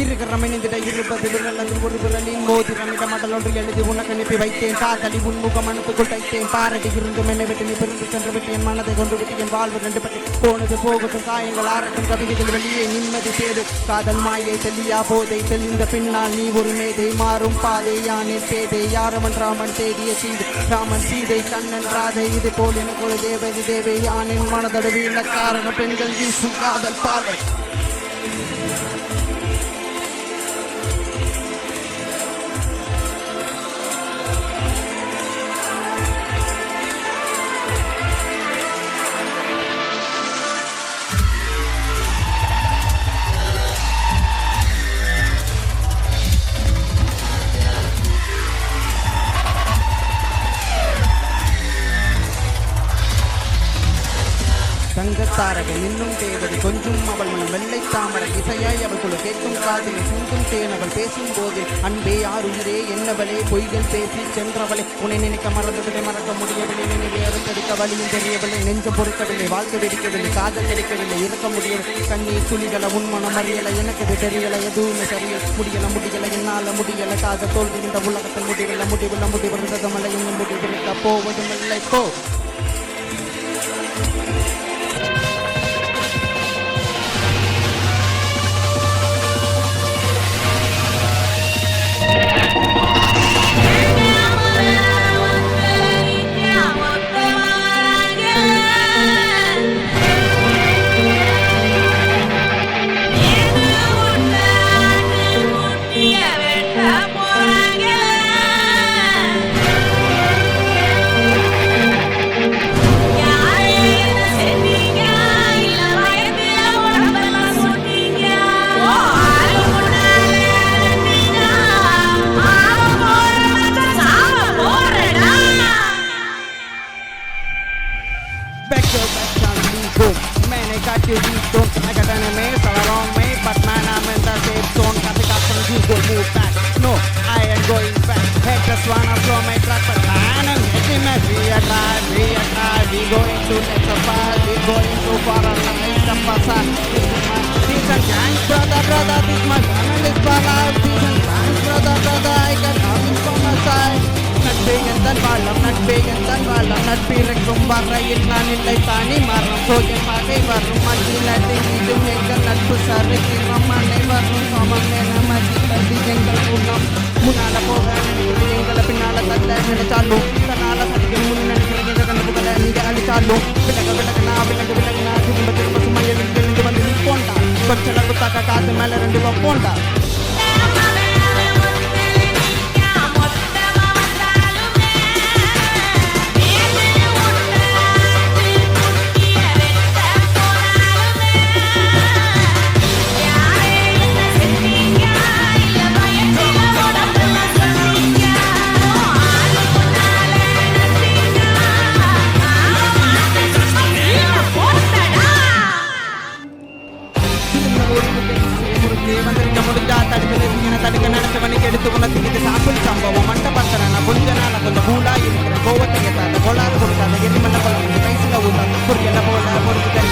இருக்கிறம் இணைந்திட இருப்பது விரலில் ஒரு விரலின் மோதி ரமிட மடலொன்று எழுதி உனக்கு அனுப்பி வைத்தேன் காதலி உன்முகம் மனத்துக்குள் தைத்தேன் பாரடி இருந்தும் என்னை விட்டு நீ பிரிந்து சென்று விட்டு என் மனதை கொண்டு விட்டு என் வாழ்வு ரெண்டு பற்றி போனது போகட்டும் காயங்கள் ஆரட்டும் கவிதைகள் வெளியே நிம்மதி தேடு காதல் மாயை தெல்லியா போதை தெளிந்த பின்னால் நீ ஒரு மேதை மாறும் பாதை யானில் பேதை யாரவன் ராமன் தேடிய சீதை ராமன் சீதை கண்ணன் ராதை இது போல் எனக்கு ஒரு தேவதை தேவை யானின் மனதடவி இல்ல காரணம் பெண்கள் வீசும் காதல் பாதை தங்கத்தாரகை இன்னும் தேவதை கொஞ்சம் அவள் மனம் வெள்ளை தாமரை இசையாய் அவள் கேட்கும் காதில் சிந்தும் தேன் அவள் பேசும் போது அன்பே ஆறுயிரே என்னவளே பொய்கள் பேசி சென்றவளை உன்னை நினைக்க மறந்ததில்லை மறக்க முடியவில்லை நினைவே அறுத்தடிக்க வழியும் தெரியவில்லை நெஞ்சம் பொறுக்கவில்லை வாழ்க்கை வெடிக்கவில்லை காதல் கிடைக்கவில்லை இருக்க முடியவில்லை கண்ணீர் துளிகளை உன் மனம் அறியலை எனக்கு இது தெரியலை எதுவுமே தெரியல முடியலை என்னால முடியலை காதல் தோல்வி இந்த உலகத்தில் முடிவில்லை இன்னும் முடிவிருக்க போவதும் இல்லை போ I got enemies all around me, but man, I'm in the safe zone. Cause I got some you go move back. No, I ain't going back. Haters wanna throw my track, but man, I'm getting mad. We going to next a fire. We going to far and night of Passat. This is my decent gangs, brother. This my family is alive. Decent gangs, brother. I got nothing from my side. நட்பேகந்தன் வாழம் நட்பிறக்கும் வரையில் நான் இல்லை தானி மரம் சோஜன் பகை வரும் மகிழது இதுவும் எங்கள் நட்பு சரித்திரம் அனைவரும் சமம் என மதிப்பது எங்கள் குணம் முன்னால போக நினைக்கிறது எங்களை பின்னால தள்ள நினைச்சாலும் தன்னால சதிகள் முன் நினைக்கிறது கணக்குகளை நீங்க அடித்தாலும் விலகுனா திரும்ப சுமையை விட்டு வந்து நீ போண்டா கொஞ்சம் குத்தாக்க காசு மேல ரெண்டு போண்டா தடுக்க நடத்தவனுக்கு எடுத்து உனக்கு சாப்பிள் சம்பவம் மண்ட பத்திரனா கொஞ்ச நாள் கொஞ்சம் கூலா இருக்கிற கோவத்தை ஏற்றாத கோளாறு கொடுக்காத எரிமல்ல பழம் கைசில ஊத்தாத பொரியல போல பொறுத்து